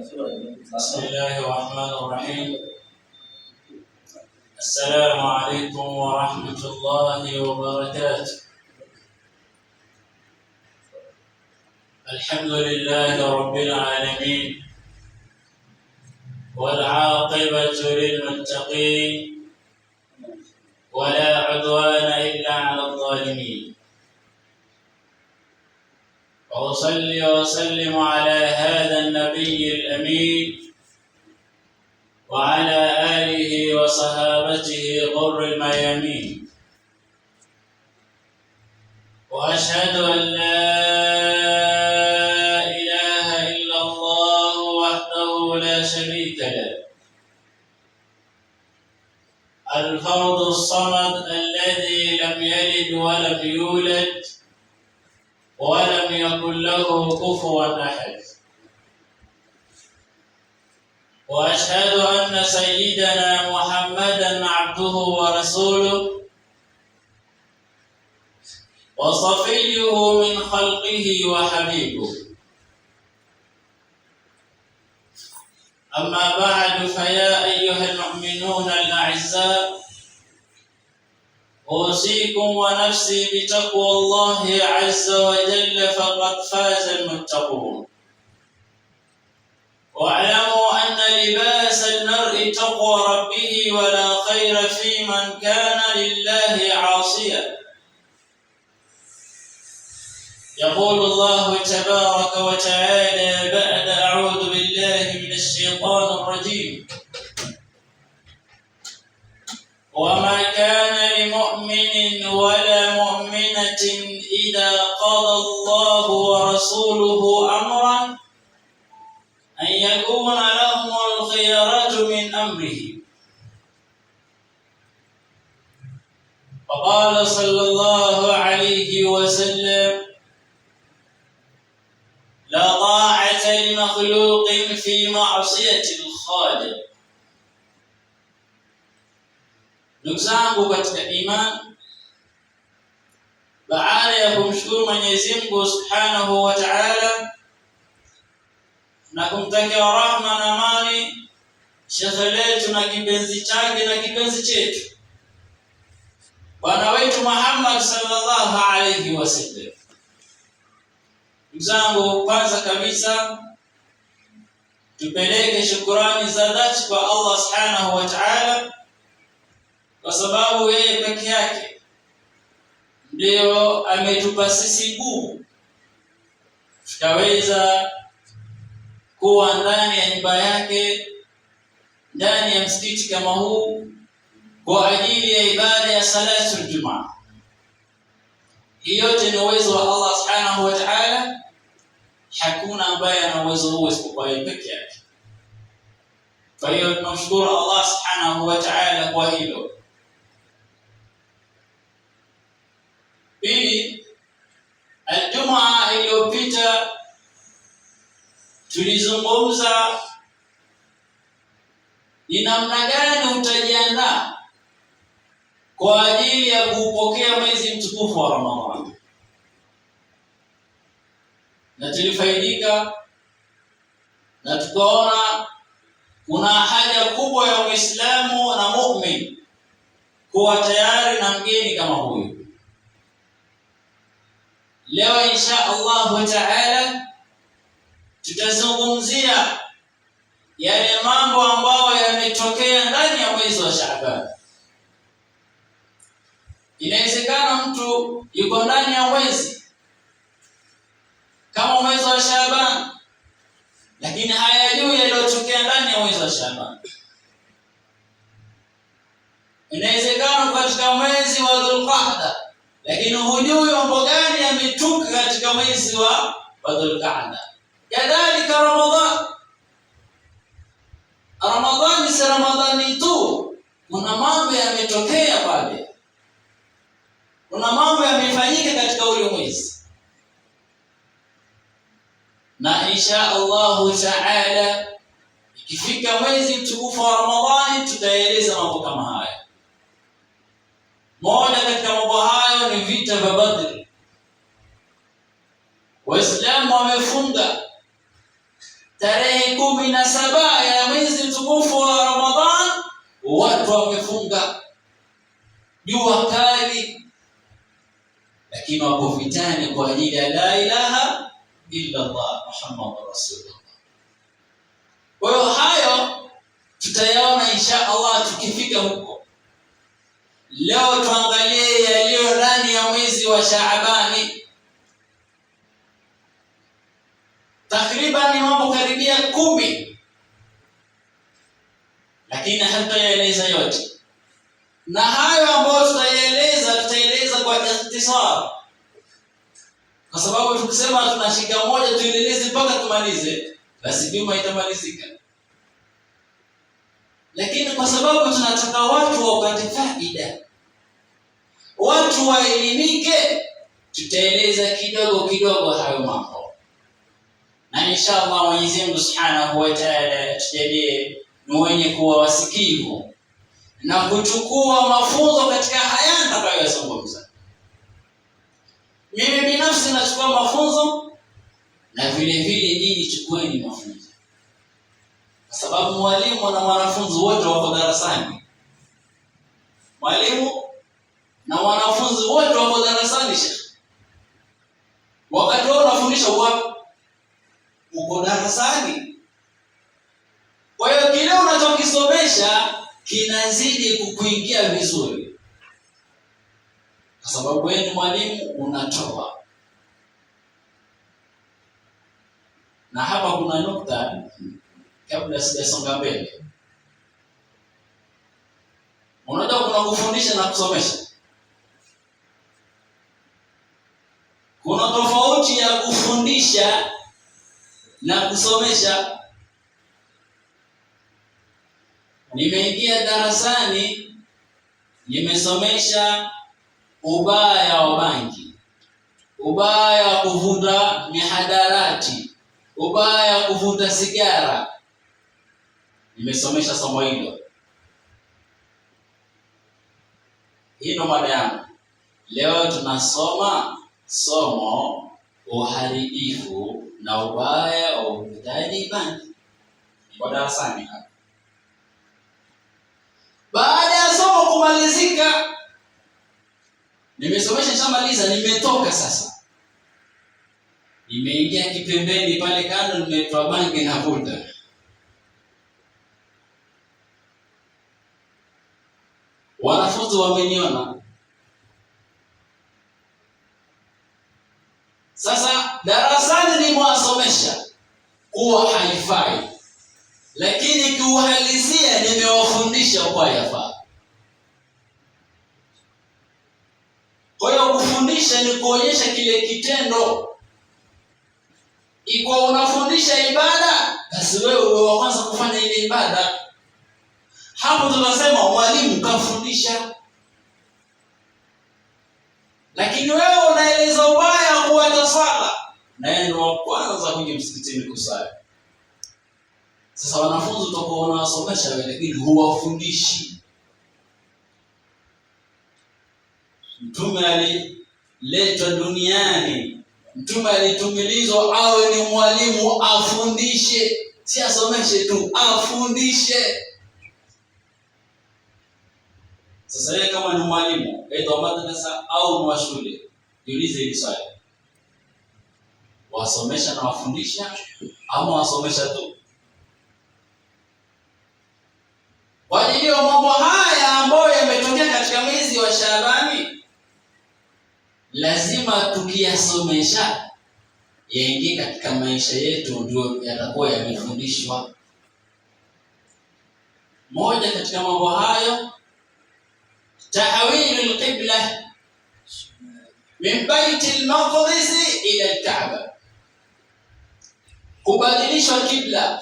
بسم الله الرحمن الرحيم. السلام عليكم ورحمة الله وبركاته. الحمد لله رب العالمين والعاقبة للمتقين ولا عدوان إلا على الظالمين. وأصلي وأسلم على هذا النبي الأمين وعلى آله وصحابته غر الميامين. وأشهد أن لا إله إلا الله وحده لا شريك له، الفرد الصمد الذي لم يلد ولم يولد ولم يكن له كفوا أحد. وأشهد أن سيدنا محمدا عبده ورسوله وصفيه من خلقه وحبيبه. أما بعد، فيا أيها المؤمنون الأعزاء، أوصيكم ونفسي بتقوى الله عز وجل، فقد فاز المتقون. واعلموا أن لباس المرء تقوى ربه، ولا خير في من كان لله عاصيا. يقول الله تبارك وتعالى بعد أعوذ بالله من الشيطان الرجيم: وما كان لمؤمن ولا مؤمنة إذا قضى الله ورسوله أمرا أن يكون لهم الخيرة من أمره. وقال صلى الله عليه وسلم: لا طاعة لمخلوق في معصية الخالق. Ndugu zangu katika imani, baada ya kumshukuru Mwenyezi Mungu Subhanahu wa Ta'ala na kumtakia rahma na amani shekhe letu na kipenzi chake na kipenzi chetu bwana wetu Muhammad sallallahu alayhi wasallam, ndugu zangu, kwanza kabisa tupeleke shukrani za dhati kwa Allah Subhanahu wa Ta'ala, kwa sababu yeye peke yake ndio ametupa sisi nguvu tukaweza kuwa ndani ya nyumba yake, ndani ya msikiti kama huu kwa ajili ya ibada ya salatu Ijumaa. Hii yote ni uwezo wa Allah Subhanahu wa Ta'ala. Hakuna ambaye ana uwezo huo isipokuwa yeye peke yake. Kwa hiyo tunamshukuru Allah Subhanahu wa Ta'ala kwa hilo. Pili, Ijumaa iliyopita tulizungumza ni namna gani utajiandaa kwa ajili ya kupokea mwezi mtukufu wa Ramadhani, na tulifaidika na tukaona kuna haja kubwa ya Muislamu na muumini kuwa tayari na mgeni kama huyu. Leo insha Allah Ta'ala tutazungumzia yale mambo ambayo yametokea ndani ya mwezi wa Shaaban. Inawezekana mtu yuko ndani ya mwezi kama mwezi wa Shaaban, lakini hayajui yaliyotokea ndani ya mwezi wa Shaaban. Inawezekana katika mwezi wa Dhulqa'da, lakini hujui mambo gani yametuka katika mwezi wa Dhulqa'da. Kadhalika Ramadhani si Ramadhani tu, kuna mambo yametokea pale, kuna mambo yamefanyika katika ule mwezi, na insha Allah Ta'ala ikifika mwezi mtukufu wa Ramadhani tutaeleza mambo kama haya. Moja katika mambo hayo ni vita vya Badr. Waislamu wamefunga tarehe 17 ya mwezi mtukufu wa Ramadhan watu wamefunga, jua kali, lakini wako vitani kwa ajili ya la ilaha illa Allah Muhammadur Rasulullah. Kwa hiyo hayo tutayaona insha Allah tukifika huko. Leo tuangalie yaliyo ndani ya mwezi wa Shaabani. Takriban mambo karibia 10, lakini hatutayaeleza yote, na hayo ambayo tutaeleza kwa ikhtisar, kwa sababu tukisema tunashika moja tueleze mpaka tumalize, basi bima itamalizika. Lakini kwa sababu tunataka watu wapate faida, watu waelimike, tutaeleza kidogo kidogo hayo mambo, na inshallah Mwenyezi Mungu Subhanahu wa Ta'ala tujalie ni wenye kuwa wasikivu na kuchukua mafunzo katika haya nitakayozungumza. Mimi binafsi nachukua mafunzo, na vile vile nyinyi chukueni mafunzo, kwa sababu mwalimu na mwanafunzi wote wako darasani. Mwalimu na wanafunzi wote wako darasani. Wakati wao unafundisha uko darasani. Kwa hiyo kile unachokisomesha kinazidi kukuingia vizuri, kwa sababu wewe ni mwalimu, unatoa. Na hapa kuna nukta kabla sijasonga mbele. Unajua kuna kufundisha na kusomesha. Kuna tofauti ya kufundisha na kusomesha. Nimeingia darasani, nimesomesha ubaya wa bangi, ubaya wa kuvuta mihadarati, ubaya wa kuvuta sigara. Nimesomesha somo hilo. Hii ndo mada yangu. Leo tunasoma somo uharibifu na ubaya wa uvutaji bangi kwa darasani hapa. Baada ya somo kumalizika, nimesomesha shamaliza, nimetoka sasa. Nimeingia kipembeni pale kando, nimetoa bangi na vuta. Wanafunzi wameniona. Sasa darasani nimewasomesha kuwa haifai, lakini kiuhalisia nimewafundisha kwa yafaa. Kwa hiyo kufundisha ni kuonyesha kile kitendo. Iko unafundisha ibada, basi wewe uwe wa kwanza kufanya ile ibada. Hapo tunasema mwalimu kafundisha. Lakini wewe unaeleza ubaya kuacha swala, na yeye ndio wa kwanza kuja msikitini kusali. Sasa wanafunzi utakuwa unawasomesha wewe, lakini huwafundishi. Mtume aliletwa duniani, mtume alitumilizwa awe ni mwalimu, afundishe, si asomeshe tu, afundishe. Sasa wewe kama ni mwalimu, aidha madrasa au wa shule, jiulize hili swali. Wasomesha na wafundisha ama wasomesha tu? Kwa ajili ya mambo haya ambayo yametokea katika mwezi wa Shaabani, lazima tukiyasomesha yaingie katika maisha yetu, ndio yatakuwa yamefundishwa. Moja katika mambo hayo, tahwil al-qibla min Bait al-Maqdis ila al-Kaaba, kubadilishwa kibla.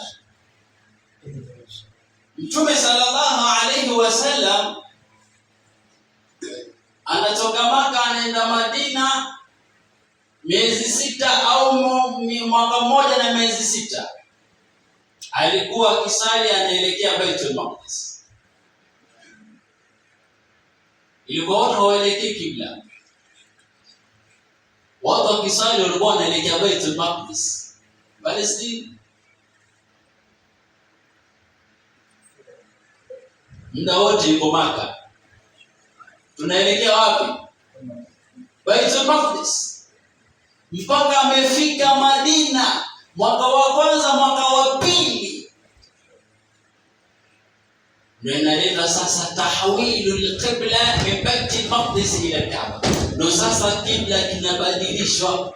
Mtume sallallahu alayhi wasallam anatoka Maka anaenda Madina miezi 6 au mwaka mmoja na miezi 6. Alikuwa akisali anaelekea Baitul Maqdis. Ilikuwa watu waelekea kibla. Watu wakisali walikuwa wanaelekea Baitul Maqdis, Palestina. muda wote yuko Maka. Tunaelekea wapi? Baitul Maqdis. Mpaka amefika Madina mwaka wa kwanza, mwaka wa pili, ndio inaleta sasa tahwilul qibla min Baitul Maqdis ila Kaaba. Ndio sasa kibla kinabadilishwa,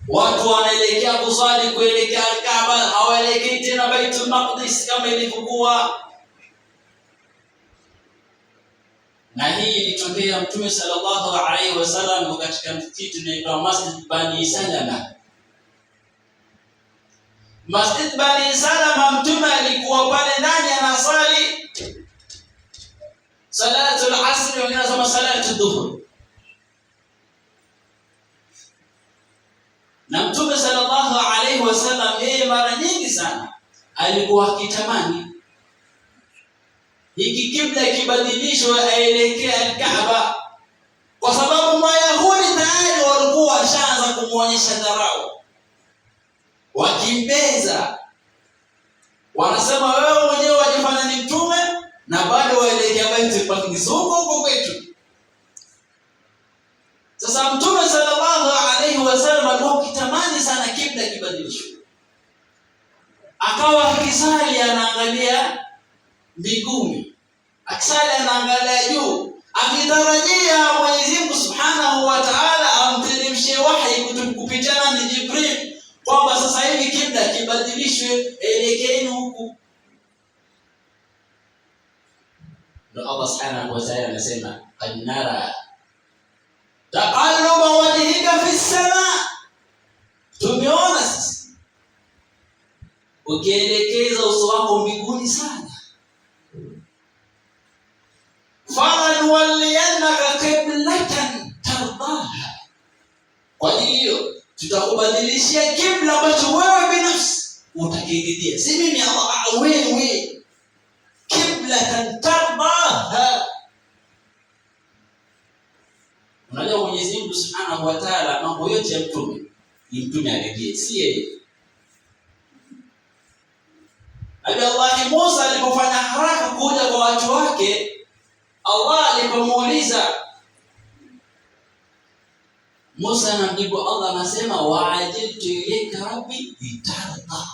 watu wanaelekea kusali kuelekea Kaaba, hawaelekei tena Baitul Maqdis kama ilivyokuwa. Na hii ilitokea Mtume sallallahu alaihi wasallam katika msikiti unaitwa Masjid Bani Salama. Masjid Bani Salama, Mtume alikuwa pale ndani anasali salatul asr, wengine wanasema salatul dhuhur. Na Mtume sallallahu alaihi wasallam yeye mara nyingi sana alikuwa akitamani hiki kibla kibadilishwe aelekea Kaaba, kwa sababu Mayahudi tayari walikuwa washaanza kumuonyesha dharau, wakimbeza, wanasema wewe mwenyewe wajifanya ni mtume na bado waelekea Baitul Maqdis huko kwetu. Sasa Mtume sallallahu alaihi wasallam alikuwa akitamani sana kibla kibadilishwe, akawa akisali anaangalia mbinguni, akisali anaangalia juu, akitarajia Mwenyezi Mungu Subhanahu wa Ta'ala amteremshie wahi kupitia na Jibril kwamba sasa hivi kibla kibadilishwe, elekeeni huku. Ndio Allah Subhanahu wa Ta'ala anasema qad nara taqalluba wajhika fi as-samaa, tumeona sisi ukielekeza uso wako mbinguni sana. فَلَنُوَلِّيَنَّكَ قِبْلَةً تَرْضَاهَا, kwa hiyo tutakubadilishia kibla ambacho wewe binafsi utakiridhia, si mimi Allah, wewe. Qiblatan tardaha. Unajua Mwenyezi Mungu Subhanahu wa Ta'ala mambo yote ya mtume ni mtume aridhie, si yeye. Allah Musa alipofanya haraka kuja kwa watu wake, Allah alipomuuliza, Musa anamjibu Allah anasema wa'ajiltu ilayka rabbi litarda,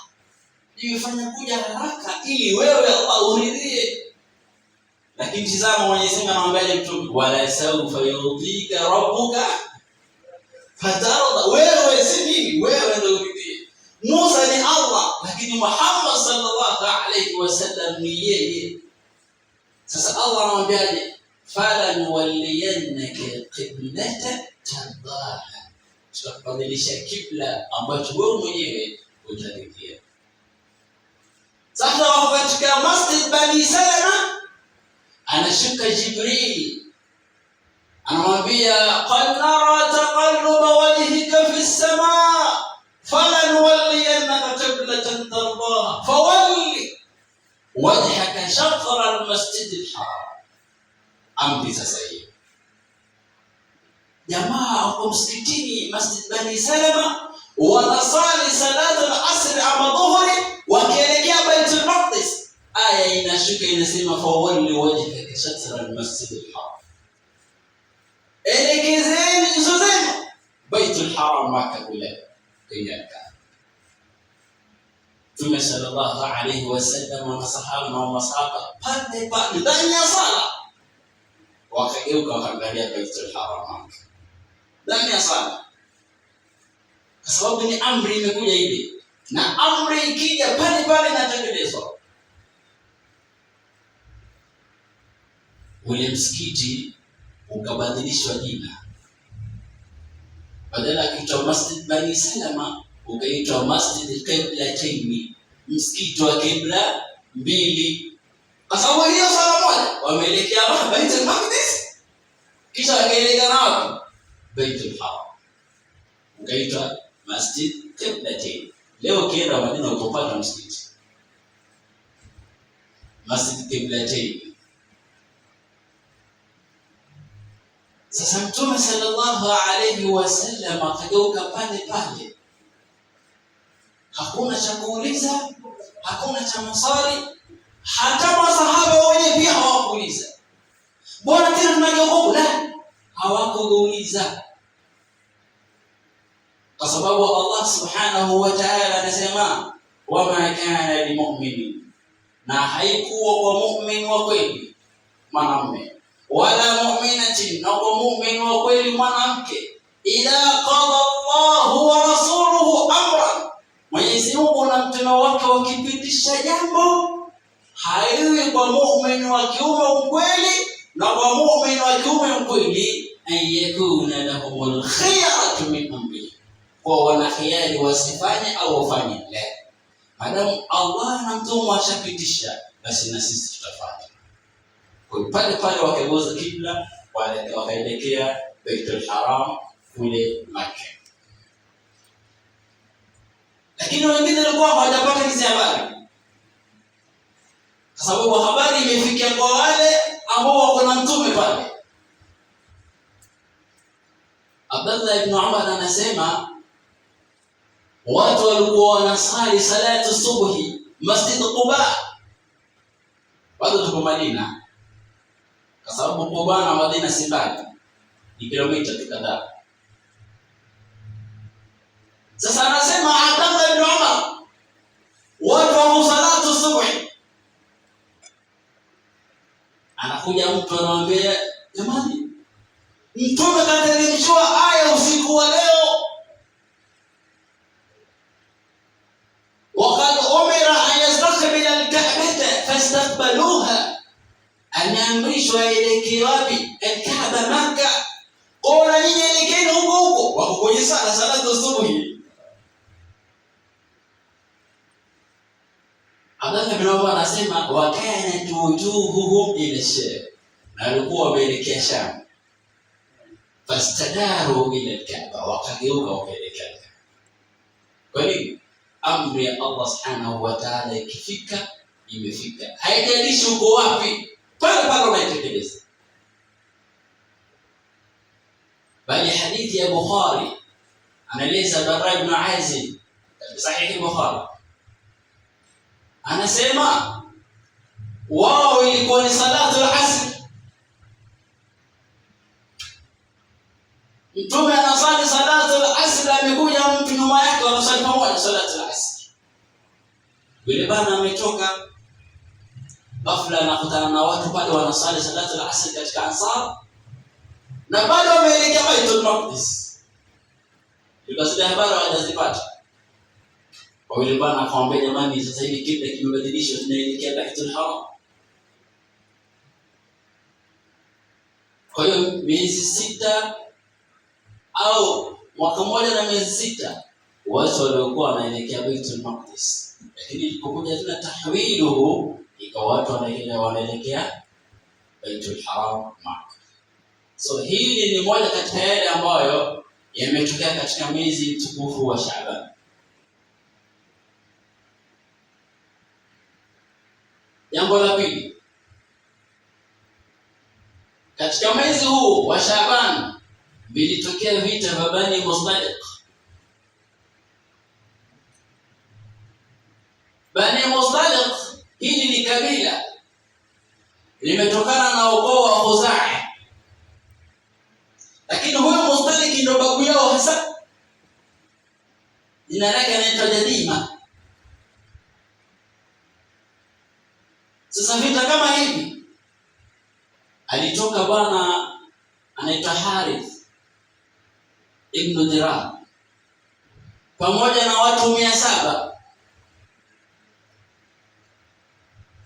nimefanya kuja haraka ili wewe Allah uridhie. Lakini tazama Mwenyezi Mungu anamwambia mtume, wala sawfa yu'tika rabbuka fatarda, wewe si mimi, wewe ndio uridhie. Musa ni Allah, lakini Muhammad sallallahu alaihi wasallam ni yeye. Sasa Allah anamwambiaje? فَلَنُوَلِّيَنَّكَ قِبْلَةً تَرْضَاهَا, tutakubadilisha kibla ambacho wewe mwenyewe utaridhia. Sasa wako katika Masjid Bani Salama, anashuka Jibril anamwambia qad nara taqalluba wajhika fi as-samaa falanuwalliyannaka qiblatan tardaha fawalli wajhaka shatra al-masjid al-haram. Amri sasa hiyo, jamaa wako msikitini Masjid Bani Salama wanasali salatu al-asr ama dhuhri, wakielekea Baitul Maqdis. Aya inashuka inasema fawalli wajhaka shatra al-masjid al-haram, elekezeni nyuso zenu Baitul Haram, Makkah kule kwenye Mtume sallallahu alayhi wasallam na masahaba na masahaba pale pale ndani ya sala wakageuka wakaangalia Baitul Haram ndani ya sala, kwa sababu ni amri imekuja ile, na amri ikija pale pale inatekelezwa. Ule msikiti ukabadilishwa jina, badala ya kuitwa Masjid Bani Salama ukaitwa Masjid al-Qiblatayn, msikiti wa kibla mbili, kwa sababu hiyo sala moja wameelekea Baitul Maqdis, kisha wakaelekea wapi? Baitul Haram, ukaitwa Masjid Qiblatayn. Leo ukienda Madina utapata msikiti Masjid Qiblatayn. Sasa Mtume sallallahu alayhi wasallam akageuka pale pale, hakuna cha kuuliza, hakuna cha maswali, Hata masahaba wenyewe pia hawakuuliza. Bwana tena tunajogopa la hawakuuliza. Kwa sababu Allah subhanahu wa ta'ala anasema wama kana limu'minin, na haikuwa kwa mu'min wa kweli mwanamume wala mu'minatin, na kwa mu'min wa kweli mwanamke, idha qada Allahu wa rasuluhu amran, Mwenyezi Mungu na mtume wake wakipitisha jambo, haiwi kwa mu'min wa kiume mkweli na kwa mu'min wa kiume mkweli, ayakuna lahumul khiyaratu min amri, kwa wana khiari wasifanye au wafanye. La, madamu Allah na mtume washapitisha, basi na sisi tutafanya. Kwa pale pale wakageuza kibla, wakaelekea Baitul Haram kule Makkah. Lakini wengine walikuwa hawajapata hizi habari, kwa sababu habari imefikia kwa wale ambao wako na mtume pale. Abdullah ibn Umar anasema watu walikuwa wanasali salatu subuhi Masjid Quba, bado tuko Madina, kwa sababu Quba na Madina si mbali, ni kilomita kadhaa. Sasa anasema Abdullah ibn Umar, watu wa salatu subuhi, anakuja mtu anamwambia, jamani, mtume kateremshwa aya usiku wa leo, وقد أمر أن يستقبل الكعبة فاستقبلوها. Ameamrishwa elekee wapi? Al-Kaaba, Makkah. Ona nyinyi elekeni huko huko, wako kwenye salatu subuhi. Abdullah ibn Umar anasema wa kana tujuhuhum ila Sham, na walikuwa wameelekea Sham. Fastadaru ila al-Kaaba, wakageuka wakaelekea. Kwa nini? Amri ya Allah subhanahu wa ta'ala ikifika imefika, haijalishi uko wapi, pale pale unaitekeleza. Bali hadithi ya Bukhari anaeleza Bara ibn Azib sahihi Bukhari, anasema wao ilikuwa ni salatu al-asr, mtume anasali salatu al-asr, amekuja mtu nyuma yake wanasali pamoja salatu al-asr. Yule bana ametoka ghafla, anakutana na watu pale wanasali salatu al-asr katika Ansar, na bado wameelekea Baitul Maqdis. Yule habari hawajazipata. Kwa yule bana akamwambia, jamani, sasa hivi kibla kimebadilishwa, tunaelekea Baitul Haram. Kwa hiyo miezi 6 au mwaka mmoja na miezi 6 watu waliokuwa wanaelekea Baitul Maqdis, lakini ilipokuja tena tahwiluhu, ikawa watu wanaelekea Baitul Haram Makkah. So hili ni moja katika yale ambayo yametokea katika mwezi mtukufu wa Shaaban. Jambo la pili, katika mwezi huu wa Shaaban vilitokea vita vya Bani Mustaliq. Bani Mustaliq hili ni kabila limetokana na ukoo wa Khuzai, lakini huyo Mustaliq ndio babu yao hasa, jina lake anaitwa Jadima. Sasa vita kama hivi alitoka bwana anaitwa Harith ibn Dirar pamoja na watu 700.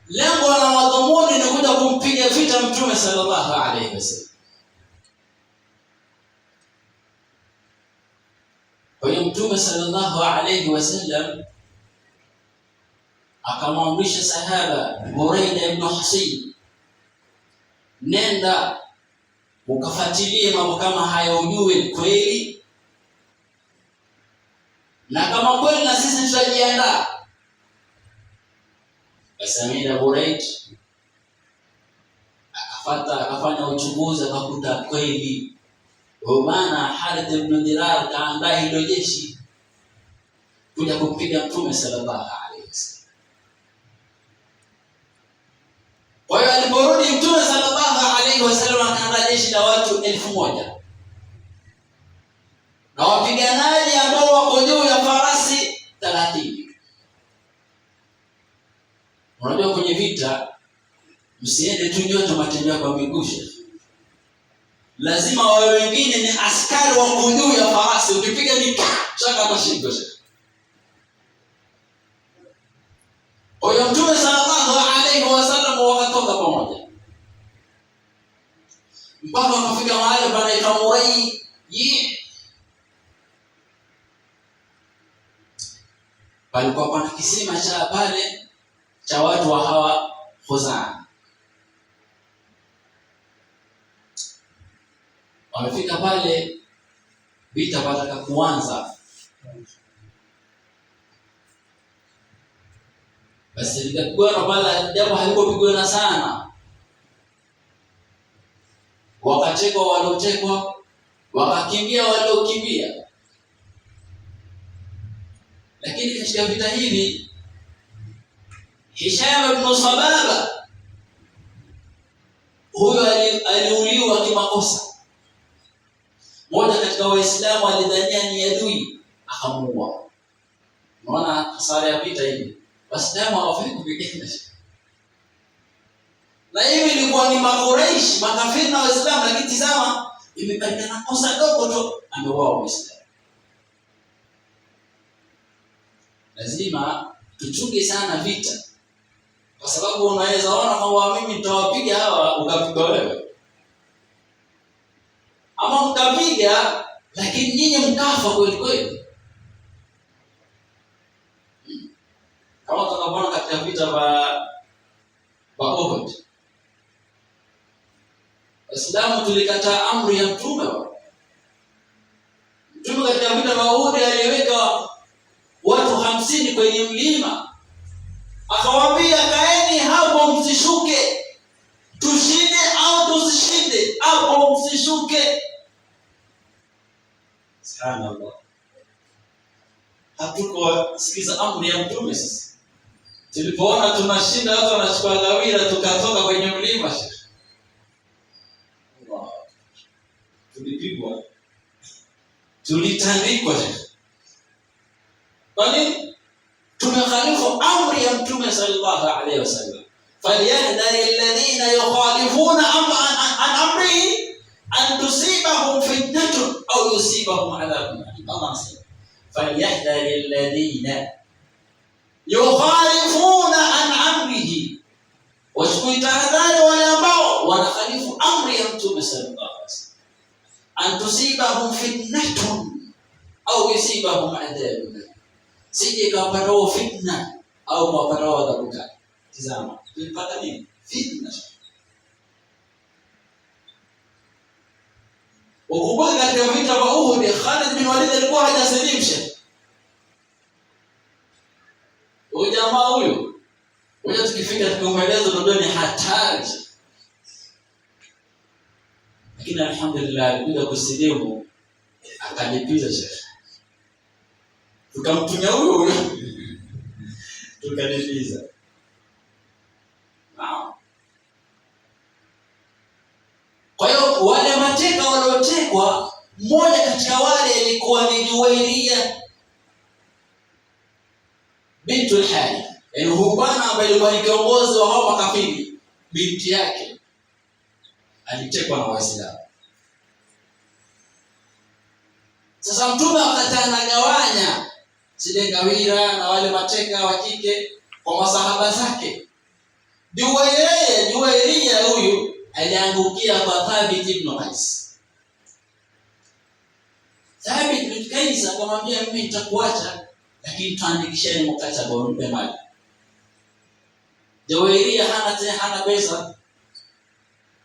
Lengo la madhumuni ni kuja kumpiga vita Mtume sallallahu alaihi wasallam. Kwa hiyo Mtume sallallahu alaihi wasallam akamwamrisha sahaba Buraida ibn Husayn, nenda ukafuatilie mambo kama haya, ujue kweli, na kama kweli na sisi tutajiandaa. Asamida Buraid akafanya uchunguzi, akakuta kweli, kwa maana Harith ibn Dirar kaandaa hilo jeshi kuja kumpiga Mtume sallallahu alaihi wasallam. la watu 1000 na wapiganaji ambao wako juu ya farasi 30. Unajua kwenye vita msiende tu nyote matembea kwa miguu. Lazima wao wengine ni askari wako juu ya farasi, ukipiga ni shaka atashinda. Kwa hiyo Mtume sallallahu alaihi wasallam wakatoka pamoja mpaka wakafika mahali panaitwa Murai. Palikuwa pana kisima cha pale cha watu wa hawa Khuzaa. Wamefika pale, vita pataka kuanza. Basi likapigana pale, japo halikupigana sana. Wakachekwa waliochekwa, wakakimbia waliokimbia. Lakini katika vita hivi Hisham ibn Sababa huyo aliuliwa kimakosa. Mmoja katika Waislamu alidhania ni adui, akamuua. Unaona hasara ya vita hivi. Waislamu hawafai kupigana. Na hivi ilikuwa ni Makuraish, makafiri na Waislamu, lakini tazama imepatikana kosa dogo tu ameuawa Waislamu. Lazima tuchunge sana vita. Kwa sababu unaweza ona kwamba mimi nitawapiga hawa ukapiga wewe. Ama mkapiga lakini nyinyi mkafa kweli kweli. Kama tunavyoona katika vita vya Uhud. Waislamu tulikataa amri ya Mtume. Mtume katika vita vya Uhud aliweka watu 50 kwenye mlima. Akawaambia kaeni hapo msishuke. Tushinde au tusishinde, hapo msishuke. Subhanallah. Hatuko sikiza amri ya Mtume sasa. Tulipoona tunashinda watu wanachukua gawira tukatoka kwenye mlima. Wow. Tulipigwa. Tulitandikwa. Kwa nini? Tumekhalifu amri ya Mtume sallallahu alaihi wasallam. فليحذر الذين يخالفون عن امره ان تصيبهم فتنه او يصيبهم عذاب أليم. الله سبحانه فليحذر الذين يخالفون عن امره واشكوا tahadhari wale ambao wanakhalifu amri ya Mtume sallallahu alaihi wasallam an tusibahum fitnatun au yusibahum adhabun, sije kapata fitna au kapata adhabu kali. Tazama tulipata nini? Fitna. Ukumbuke katika vita vya Uhud Khalid bin Walid alikuwa hajasilimisha. Huyo jamaa huyo tukifika tukimueleza ndio ni hatari. Lakini alhamdulillah alikuja kusilimu akalipiza shekhi. Tukamtumia huyo tukalipiza. Kwa hiyo wale mateka waliotekwa, mmoja katika wale alikuwa ni Juwairia bintul Harith. Yaani huyu bwana ambaye alikuwa ni kiongozi wa hao makafiri, binti yake alitekwa na Waislamu. Sasa Mtume akatanagawanya zile gawira na wale mateka wa kike kwa masahaba zake. Juwairia huyu aliangukia kwa Thabit ibn Qais. Thabit ibn Qais akamwambia mimi nitakuacha lakini tuandikisheni mkataba unipe mali. Juwairia hana pesa,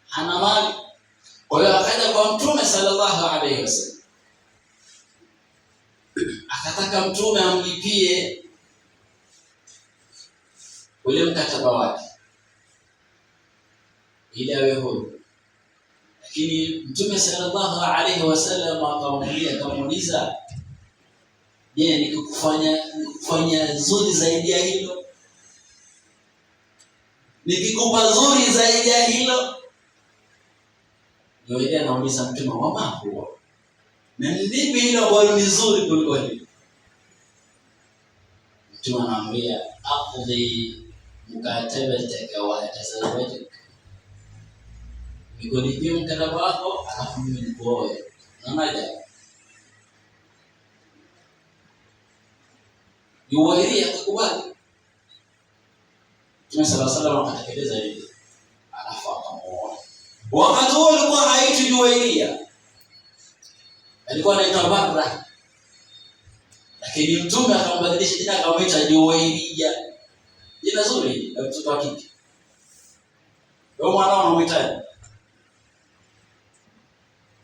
hana mali. Kwa hiyo akaja kwa Mtume sallallahu alaihi wasallam. Akataka Mtume amlipie ule mkataba wake ili awe huru. Lakini Mtume sallallahu alaihi wasallam akamuuliza, je, nikikufanya zuri zaidi ya hilo? Nikikupa zuri zaidi ya hilo? Juwairia anauliza Mtume, wama huwa, na ni lipi hilo ambalo ni zuri kuliko hili? Mtume anamwambia, aqdi mukatabataka wa atazawajaka, nikulipie mkataba wako alafu mimi nikuoe. Unaona, Juwairia akakubali. Mtume sallallahu alaihi wasallam akatekeleza hili, alafu akamuoa. Wakati huo alikuwa haitwi Juwairia, alikuwa anaitwa Barra, lakini Mtume akambadilisha jina akamwita Juwairia. Jina zuri la mtoto wa kike. Wewe mwanao unamwitaje?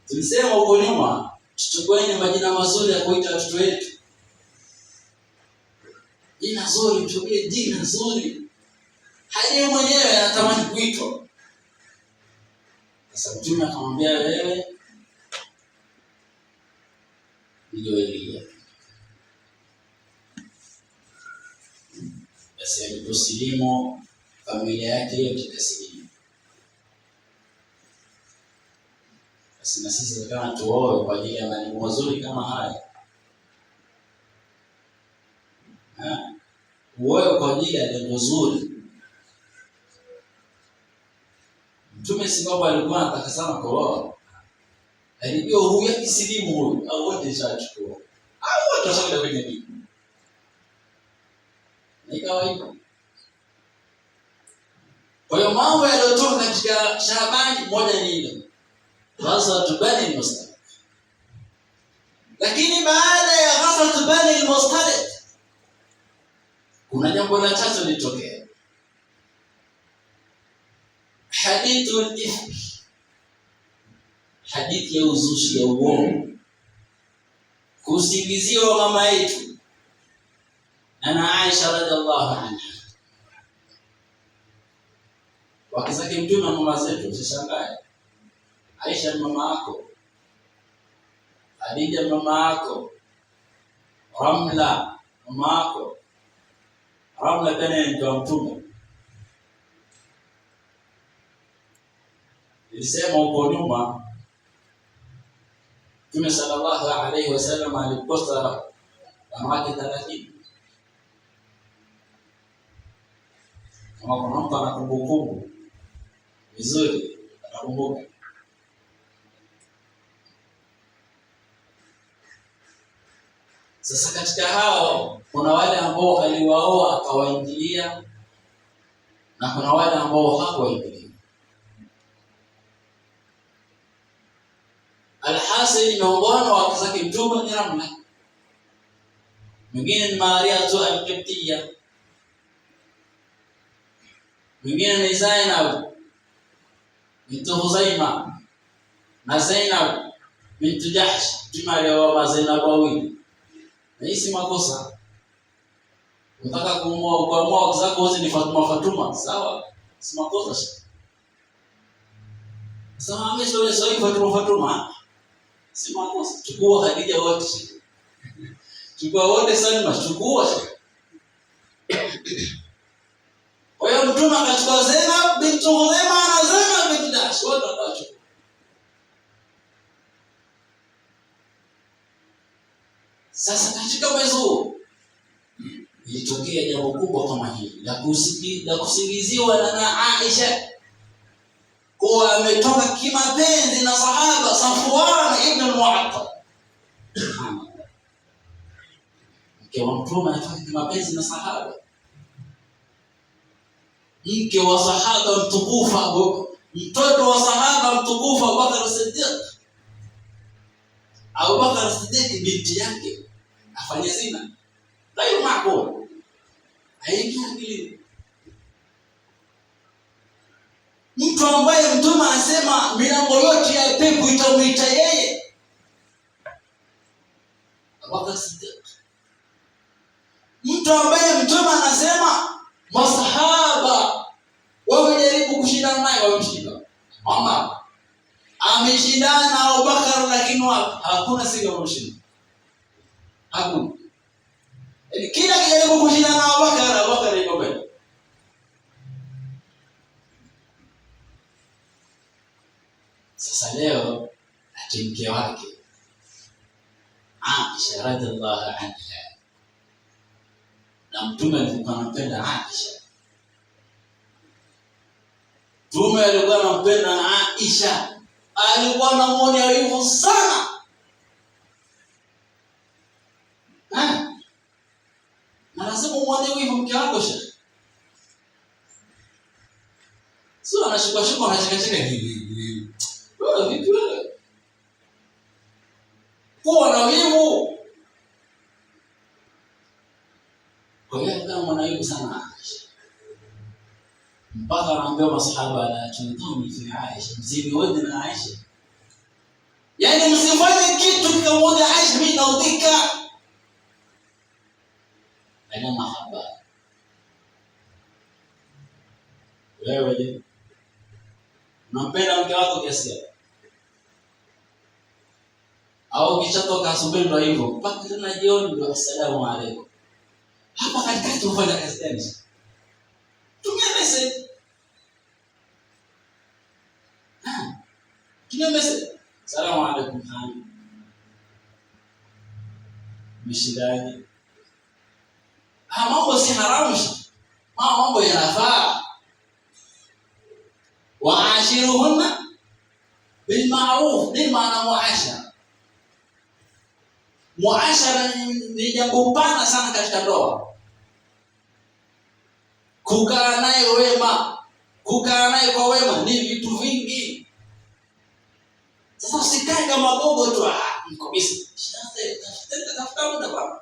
Tulisema huko nyuma tuchukue majina mazuri ya kuita watoto wetu. Jina zuri, tuchukue jina zuri. Hadi mwenyewe anatamani kuitwa. Sasa Mtume akamwambia, wewe ni Juwairia. Basi aliposilimu, familia yake yote ikasilimu. Basi na sisi kama tuoe kwa ajili ya maneno mazuri kama haya. Uoe kwa ajili ya lengo zuri. Mtume si kwamba alikuwa anataka sana kuoa. Alijua huyu akisilimu huyu au wote shachukua. Au wote washaenda kwenye dini. Ni kawaida. Kwa hiyo mambo yaliyotoka katika Shaabani, moja ni ile Ghazwat Bani al-Mustaliq. Lakini baada ya Ghazwat Bani al-Mustaliq kuna jambo la tatu lilitokea. Hadithul ifk, hadithi ya uzushi, ya uongo, kusingiziwa mama yetu na Aisha radhiallahu anha. Wakisaki Mtume na mama zetu, usishangae. Aisha ni mama yako, Khadija mama yako, Ramla mama yako. Ramla tena ni mke wa Mtume. Nilisema huko nyuma Mtume sallallahu alaihi wasallam aliposta wanawake 30. Kama kuna mtu anakumbukumbu vizuri atakumbuka. Sasa katika hao kuna wale ambao aliwaoa akawaingilia na kuna wale ambao hakuwaingilia. Alhasil miongoni wa wakizake Mtume ni Ramla, mwingine ni Maria al-Qibtiyya, mwingine ni Zainab binti Huzaima na Zainab binti Jahsh. Mtume alioa Zainab wawili. Na hii si makosa. Unataka kuamua wazako wote ni Fatuma, sawa? Si makosa. Sasa ameshauri Fatuma. Si makosa. Chukua Khadija wote. Chukua wote Salma, chukua. Kwa hiyo Mtume akachukua Zainab binti Huzaima na Zainab binti Jahsh, wote akachukua. Sasa katika mwezi huu ilitokea jambo kubwa kama hili la kusingiziwa na Aisha kuwa ametoka kimapenzi na sahaba Safwan ibn al-Mu'attal. Mke wa Mtume anatoka kimapenzi na sahaba, mke wa sahaba mtukufu, mtoto wa sahaba mtukufu Abubakar Siddiq. Abubakar Siddiq binti yake afanye zina. Hayo makubwa. Haikili. Mtu ambaye Mtume anasema milango yote ya pepo itamwita yeye. Abubakar Siddiq. Mtu ambaye Mtume anasema masahaba wamejaribu kushindana naye, wamemshinda. Mama ameshindana na Abubakar lakini hakuna siku wamemshinda. Hakuna. Kila kijaribu kushindana na Abubakar yuko mbele. Sasa leo ati mke wake Aisha radhiallahu anha, na Mtume alikuwa anampenda Aisha. Mtume alikuwa anampenda Aisha, alikuwa anamuonea hivyo sana. Na lazima muonee hivyo mke wako Sheikh. Sio anashika anacheka hivi. Wewe vipi wewe? Kwa na wivu. Kwa hiyo kama mwanaibu sana Aisha. Mpaka anaambia masahaba la tunatuni fi Aisha, mzidi wewe na Aisha. Yaani msifanye kitu kimoja Aisha mimi naudhika. Ana mahaba. Wewe je? Unampenda mke wako kiasi gani? Au ukishatoka asubuhi ndio hivyo, mpaka tena jioni ndio asalamu alaykum. Hapa katikati ufanya kazi gani? Tumia message. Tumia message. Salamu alaykum hani. Mshidaji. Mambo si haramu. Mambo yanafaa. Waashiruhunna bil ma'ruf, ni maana muashara. Muashara ni jambo pana sana katika ndoa. Kukaa naye wema, kukaa naye kwa wema ni vitu vingi. Sasa usikae kama gogo tu, niko busy. Tafuta muda baba.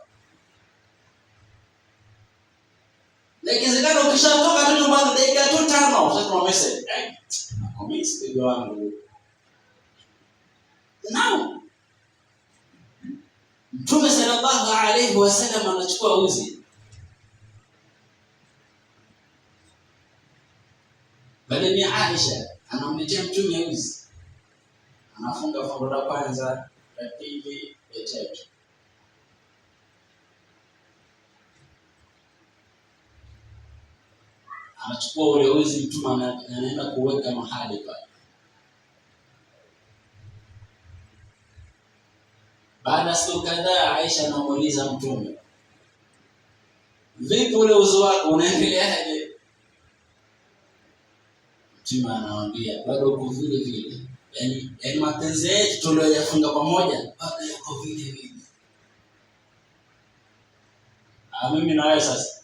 Ikizekana ukishatoka tu nyumbani dakika tu 5 utatuma message. Comments ndio wangu. Now Mtume sallallahu alayhi wasallam anachukua uzi. Baada ya Aisha anamletea Mtume uzi. Anafunga fungu la kwanza, la pili, la tatu. Anachukua ule uzi, Mtume anaenda kuweka mahali pale. Baada ya siku kadhaa Aisha anamuuliza Mtume, vipi ule uzi wako unaendeleaje? Mtume anawaambia bado uko vile vile. Yaani mapenzi yetu tuliyoyafunga pamoja bado yako vile vile. Mimi na wewe sasa.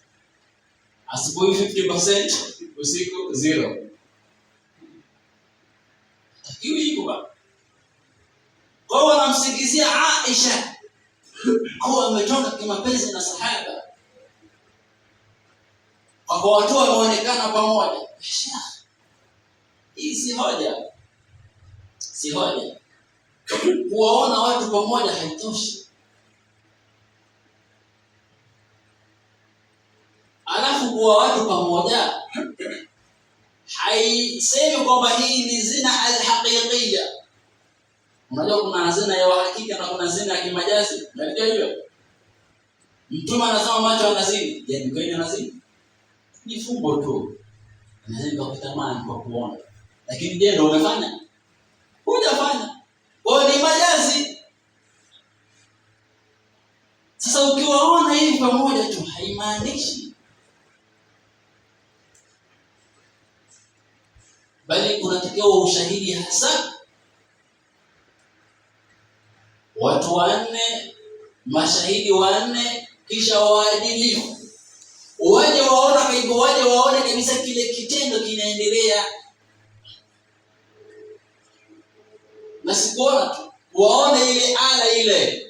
Asubuhi 50%, usiku 0. Takiwi hivyo baba. Kwa hiyo wanamsingizia Aisha kwa ametoka kimapenzi na sahaba. Kwa watu wameonekana pamoja. Hii si hoja. Si hoja. Kuwaona watu pamoja haitoshi. Alafu kuwa watu pamoja haisemi kwamba hii ni zina al-haqiqiyya. Unajua kuna zina ya hakika na kuna zina ya kimajazi. Unajua hivyo? Mtume anasema macho anazini, je, ni kweli anazini? Ni fumbo tu. Anazini kwa kutamani, kwa kuona. Lakini je, ndio umefanya? Hujafanya. Kwa ni majazi. Sasa ukiwaona hivi pamoja tu haimaanishi, bali kunatakiwa ushahidi hasa. Watu 4, mashahidi 4, kisha waadilifu. Waje waone kabisa kile kitendo kinaendelea. Na sikuona tu, waone ile ala ile.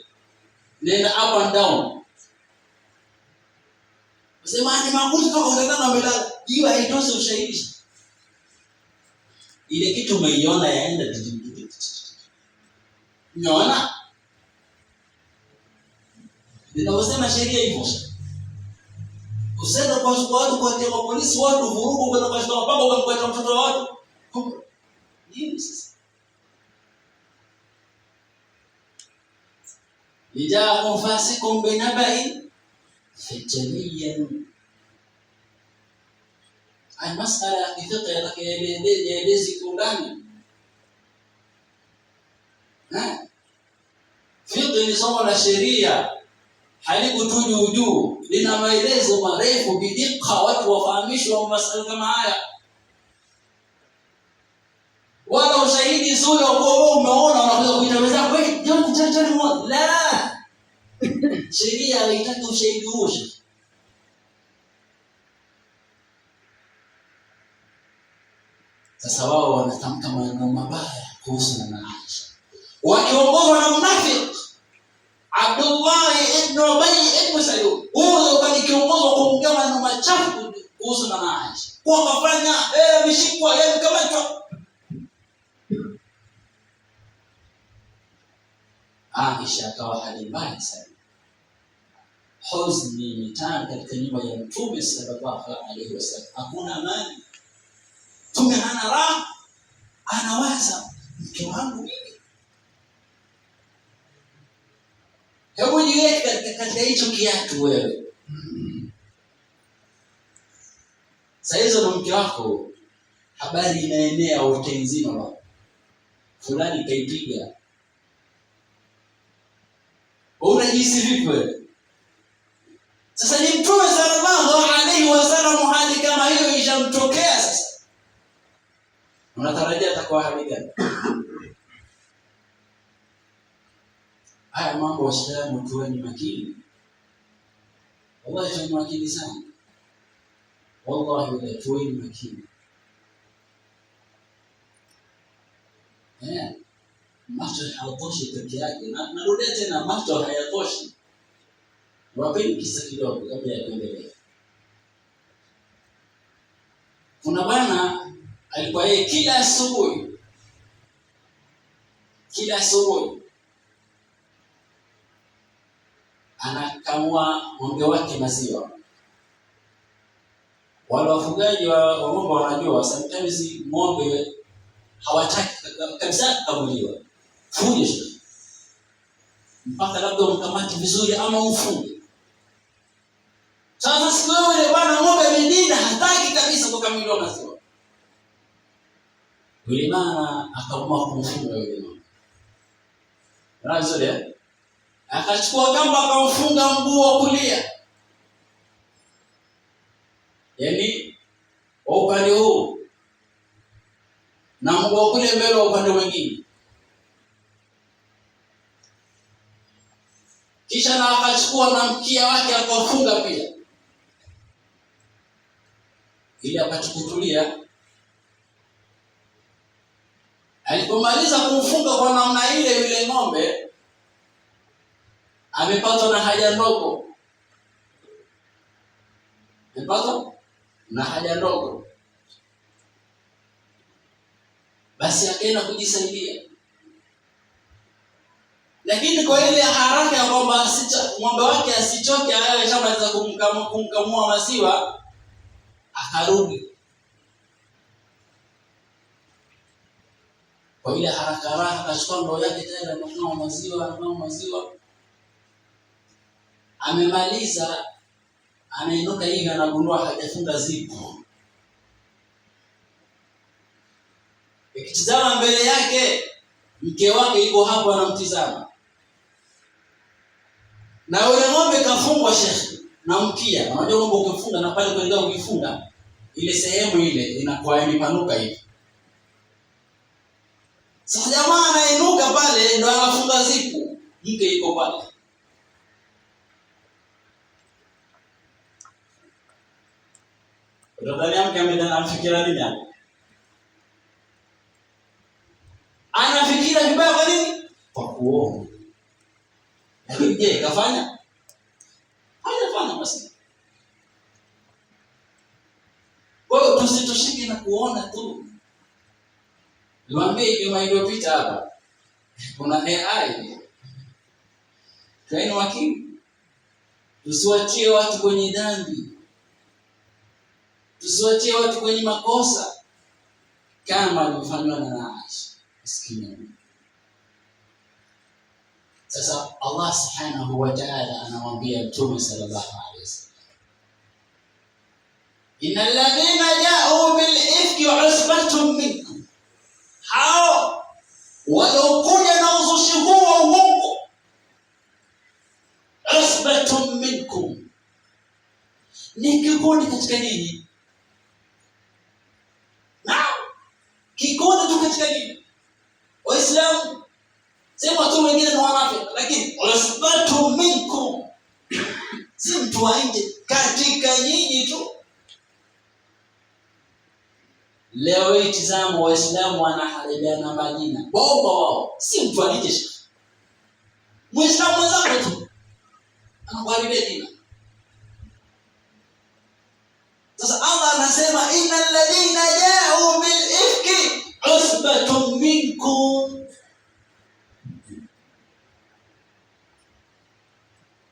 Nenda up and down. Usema ni magumu toka unataka mbele. Hiyo haitoshi ushahidi. Ile kitu umeiona yaenda dijitali. Unaona? Ninaposema sheria hivyo. Usenda kwa watu kwa tema polisi watu vurugu kwenda kwa shamba baba kwa mtoto wa watu. Nini sasa? Ija mfasikum binabai fitaniyan. Masala ya fiqh yake yaelezi kwa ndani. Fiqh ni somo la sheria, halikutu juu, lina maelezo marefu bidikha, watu wafahamishwa masuala kama haya. Wala ushahidi sio kwa wewe umeona unakuja kuitaweza kweli jambo chache moja. La. Sheria haitaki ushahidi huo. Sasa wao wanatamka maneno mabaya kuhusu na Aisha, wakiongozwa na mnafiki Abdullah ibn Ubay ibn Salul. Huyo kani kiongozwa kuongea maneno machafu kuhusu na Aisha, kwa kafanya mishikwa yeye kama hicho. Aisha akawa hali mbaya sana, huzuni mitanda katika nyumba ya Mtume sallallahu alaihi wasallam. Hakuna amani, Mtume hana raha, anawaza mke wangu mimi. Hebu jiweke katika hicho kiatu wewe. Sasa hizo na mke wako, habari inaenea wote nzima, fulani kaipiga. Unajisi vipi wewe? Sasa ni Mtume sallallahu alaihi wasallam, hali kama hiyo ishamtokea. Sasa unatarajia atakuwa hali gani? Haya mambo Waislamu tuweni makini. Wallahi tuweni makini sana. Wallahi tuweni makini. Macho hayatoshi peke yake. Narudia tena, macho hayatoshi. Wapeni kisa kidogo kabla ya kuendelea. Kuna bwana alikuwa yeye kila asubuhi anakamua ng'ombe wake maziwa. Wale wafugaji wa ng'ombe wanajua sometimes ng'ombe hawataki kabisa kukamuliwa. Funge mpaka labda umkamate vizuri ama umfunge. Sasa siku ile bwana ng'ombe amedinda, hataki kabisa kukamuliwa maziwa. Yule bwana akaamua kumfunga yule ng'ombe. Razole akachukua kamba akamfunga mguu wa kulia, yaani wa upande huu, na mguu wa kulia mbele wa upande mwingine. Kisha na akachukua na mkia wake akafunga pia, ili akachukutulia. Alipomaliza kumfunga kwa namna ile, yule ng'ombe amepatwa na haja ndogo. Basi akaenda kujisaidia, lakini kwa ile haraka ya kwamba ng'ombe wake asichoke, awe shamaliza kumkamua maziwa, akarudi. Kwa ile haraka akachukua ndoo yake tena, anakamua maziwa. Amemaliza, anainuka hivi, anagundua hajafunga zipu. Ikitazama mbele yake, mke wake yuko hapo anamtizama, na yule ng'ombe kafungwa shekhi na mkia. Unajua ng'ombe ukifunga na pale kwenda ukifunga, ile sehemu ile inakuwa imepanuka hivi. Sasa jamaa anainuka pale, ndo anafunga zipu, mke yuko pale. Utadhania mke amemfikiria nini hapo? Anafikiria vibaya kwa nini? Kwa kuona. Lakini je, kafanya? Hajafanya basi. Kwa hiyo tusitoshike na kuona tu. Niwaambie juma iliyopita hapa, kuna AI. Kaeni makini. Tusiwatie watu kwenye dhambi. Tusiwatie watu kwenye makosa kama alivyofanywa na Aisha. Maskini. Sasa Allah subhanahu wa ta'ala anamwambia Mtume sallallahu alaihi wasallam, innal ladhina ja'u bil ifki usbatun minkum, hao waliokuja na uzushi katika nini? Naam, kikundi tu katika nini? Waislamu sema tu wengine ni wanafiki, lakini wasbatu minkum, si mtu wa nje, katika nyinyi tu. Leo hii tazama, Waislamu wanaharibiana majina wao, si mtu wa nje. Muislamu mwenzako tu anakuharibia jina. Sasa Allah anasema innal ladina ja'u bil ifki usbatun minkum.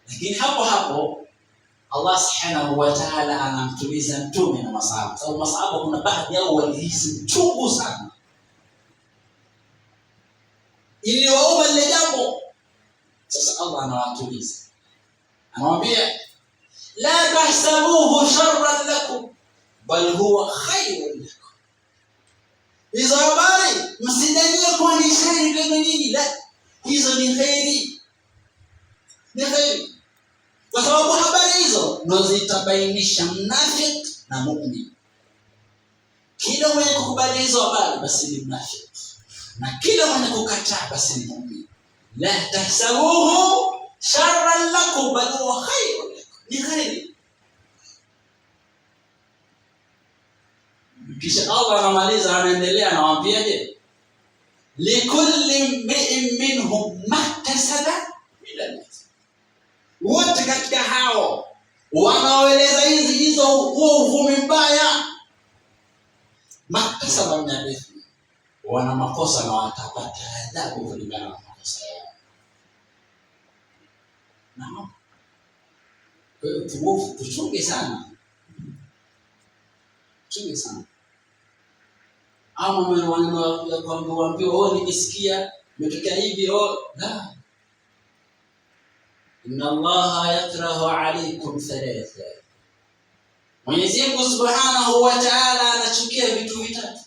Lakini hapo Allah subhanahu wa ta'ala anamtuliza mtume na masahaba. Sababu masahaba kuna baadhi yao walihisi chungu sana, ili wauma lile jambo. Sasa Allah anawatuliza, anamwambia la tahsabuhu sharran lakum bal huwa khairun lakum. Hizo habari msidhanie kuwa ni shari kwenu nyinyi, la, hizo ni khairi, ni khairi. Kwa sababu habari hizo ndio zitabainisha mnafiki na muumini. Kila mwenye kukubali hizo habari basi ni mnafiki, na kila mwenye kukataa basi ni muumini. La tahsabuhu sharran lakum bal huwa khairun lakum, ni khairi. Kisha Allah anamaliza, anaendelea, anawaambiaje? Likulli mri'in minhum maktasaba min al-ithmi. Wote katika hao wanaoeleza hizo uvumi mbaya, maktasaba min al-ithmi, wana makosa na watapata adhabu kulingana na makosa yao. Naam. Kwa hiyo tuchunge sana. Chunge sana. Ama wanaambiwa nimesikia umetokea hivi, la. Inna Allaha yakrahu alaykum thalatha. Mwenyezi Mungu Subhanahu wa Ta'ala anachukia vitu vitatu.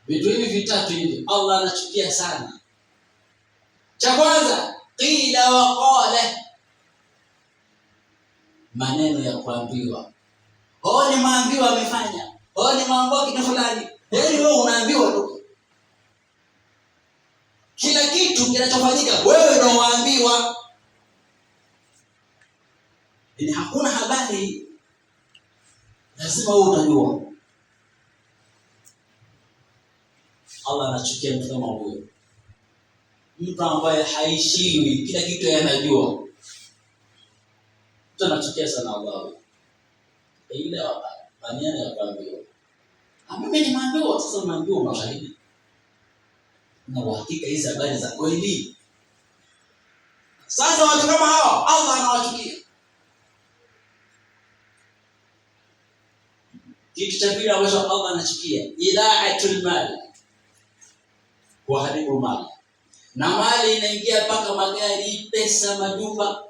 Vitu hivi vitatu hivi Allah anachukia sana. Cha kwanza, qila wa qala, maneno ya kuambiwa. Nimeambiwa amefanya. Nimeambiwa kitu fulani. Wewe unaambiwa tu. Kila kitu kinachofanyika wewe ndio unaambiwa. Ni hakuna habari, lazima wewe utajua. Allah anachukia mtu kama huyo. Mtu ambaye haishiwi, kila kitu anajua. Mtu anachukia sana Allah. Ile maneno ya kuambiwa. Mimi nimeambiwa, sasa unaambiwa unashahidi. Na uhakika hizi habari za kweli. Sasa watu kama hao Allah anawachukia. Kitu cha pili ambacho Allah anachukia, idaatul mali, kuharibu mali. Na mali inaingia mpaka magari, pesa, majumba.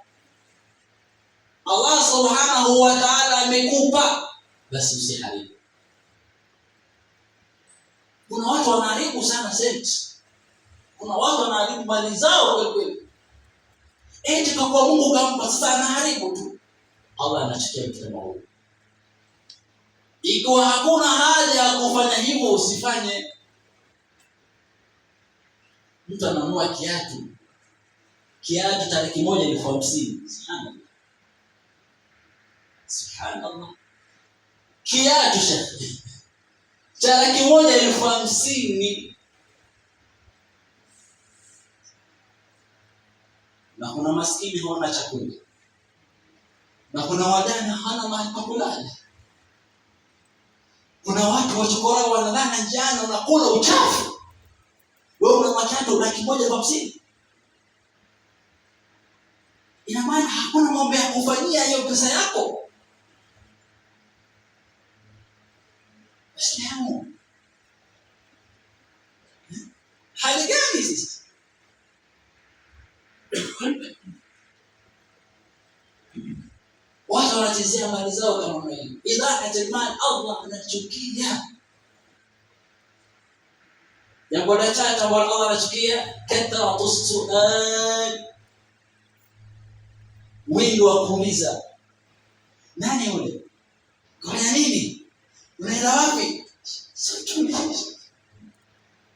Allah Subhanahu wa Ta'ala amekupa, basi usiharibu. Kuna watu wanaharibu sana senti. Kuna watu wanaharibu mali zao kweli kweli. Eti kwa Mungu kampa, sasa anaharibu tu. Allah anachukia mtu kama huyo. Ikiwa hakuna haja ya kufanya hivyo, usifanye. Mtu ananunua kiatu tariki moja ni 50. Subhanallah. Kiatu tariki moja ni 50. Na kuna maskini hawana chakula. Na kuna wadana hana mahali pa kulala. Kuna watu wachokora wanalala njaa, unakula uchafu. Wewe una machato laki moja 50. Ina maana hakuna mambo ya kufanyia hiyo pesa yako. Waislamu, hali gani sisi? Watu wanachezea mali zao kama hiyo. Idaatul mal Allah anachukia. Jambo la tatu ambalo Allah anachukia, kathratu su'al, wingi wa kuuliza. Nani yule? Kwa nini? Unaenda wapi?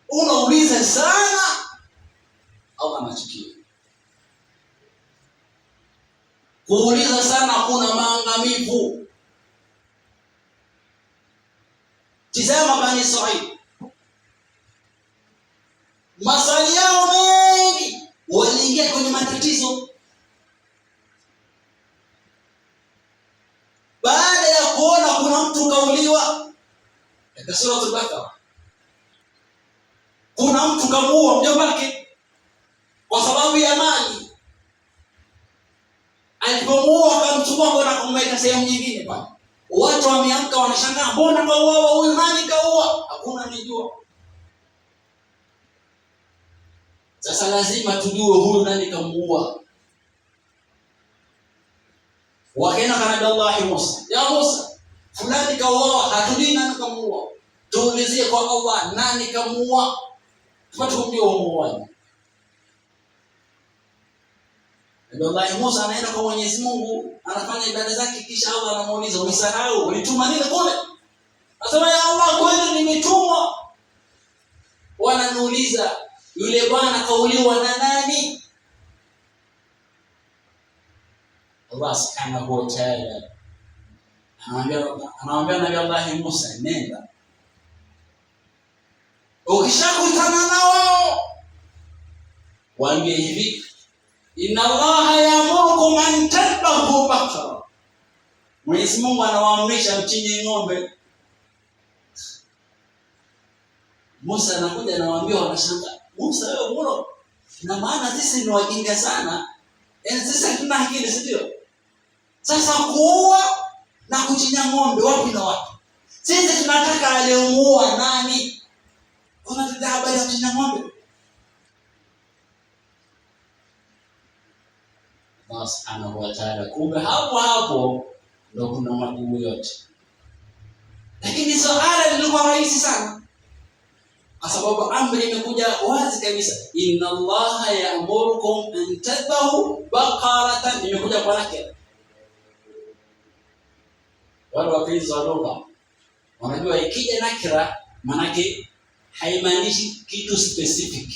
Unauliza sana au anachukia? Kuuliza sana kuna maangamivu. Tizama Bani Israili, maswali yao mengi waliingia kwenye matatizo baada ya kuona kuna mtu kauliwa. Katika sura Al-Baqara kuna mtu kamuua mjomba wake kwa sababu ya mali. Alipomuua akamchukua kwenda kumweka sehemu nyingine pale. Watu wameamka wanashangaa, mbona kauawa huyu? Nani kaua? Hakuna anijua. Sasa lazima tujue huyu nani kamuua. Wakaenda kana Allah Musa, ya Musa, fulani kauawa, hatujui nani kamuua. Tuulizie kwa Allah nani kamuua, tupate kujua muuaji. Allah Musa anaenda kwa Mwenyezi Mungu, anafanya ibada zake, kisha Allah anamuuliza, umesahau ulituma nini kule? Anasema, ya Allah, kweli nimetumwa. Wananiuliza, yule bwana kauliwa na nani? Allah subhanahu wa ta'ala anamwambia Nabii Allah Musa, nenda, ukishakutana nao waambie hivi, inna Allaha ya'murukum an tadhbahu baqara. Mwenyezi Mungu anawaamrisha mchinje ng'ombe. Musa anakuja anawaambia, wanashangaa, Musa wewe mbona? Na maana sisi ni wajinga sana. Sisi hatuna akili, si ndio? Sasa kuua na kuchinja ng'ombe wapi na wapi? Sisi tunataka aliyemuua nani? Unataka habari ya kuchinja ng'ombe? Allah subhanahu wa ta'ala, kumbe hapo ndio kuna majibu yote. Lakini swala lilikuwa rahisi sana, kwa sababu amri imekuja wazi kabisa, inna Allaha ya'murukum an tadhbahu baqaratan, imekuja kwa nakira. Wale wapenzi wa lugha wanajua ikija nakira manake haimaanishi kitu specific.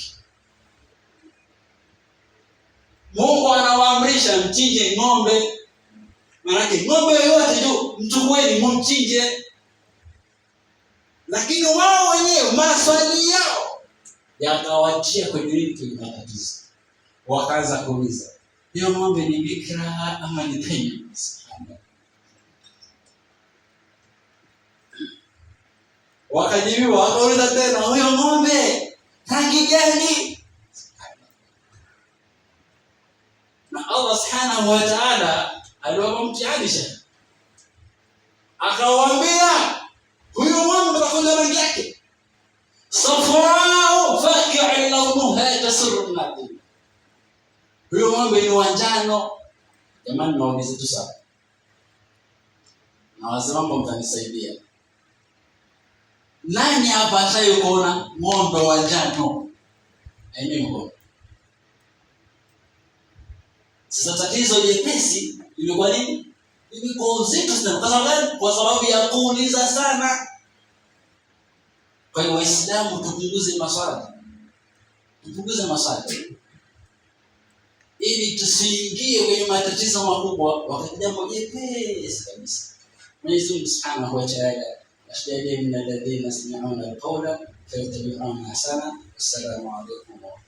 Mungu anawaamrisha mchinje ng'ombe, manake ng'ombe yote tu mchukueni mumchinje. Lakini wao wenyewe maswali yao yakawatia kwenye matatizo. Wakaanza kuuliza, hiyo ng'ombe ni bikira ama ni tayib? Wakajibiwa, wakauliza tena, huyo ng'ombe rangi gani? Na Allah subhanahu wa ta'ala aliwapa mtihani shekhi, akawaambia huyo ng'ombe atakuwa rangi yake safra'u faqi'un lawnuha tasurru an-nadhir. Huyo ng'ombe ni wanjano. Jamani, nauliza tu sana, na wazee wangu mtanisaidia, nani hapa ashayokuona ng'ombe wa njano? Ainyo. Sasa tatizo jepesi ilikuwa nini? Ilikuwa uzito sana. Kwa sababu kwa sababu ya kuuliza sana. Kwa hiyo Waislamu tupunguze maswali, ili tusiingie kwenye matatizo makubwa wakati jambo jepesi kabisa. Mwenyezi Mungu Subhanahu wa Ta'ala أشهد أن الذين سمعون القول فيتبعون أحسنه. السلام عليكم ورحمة الله.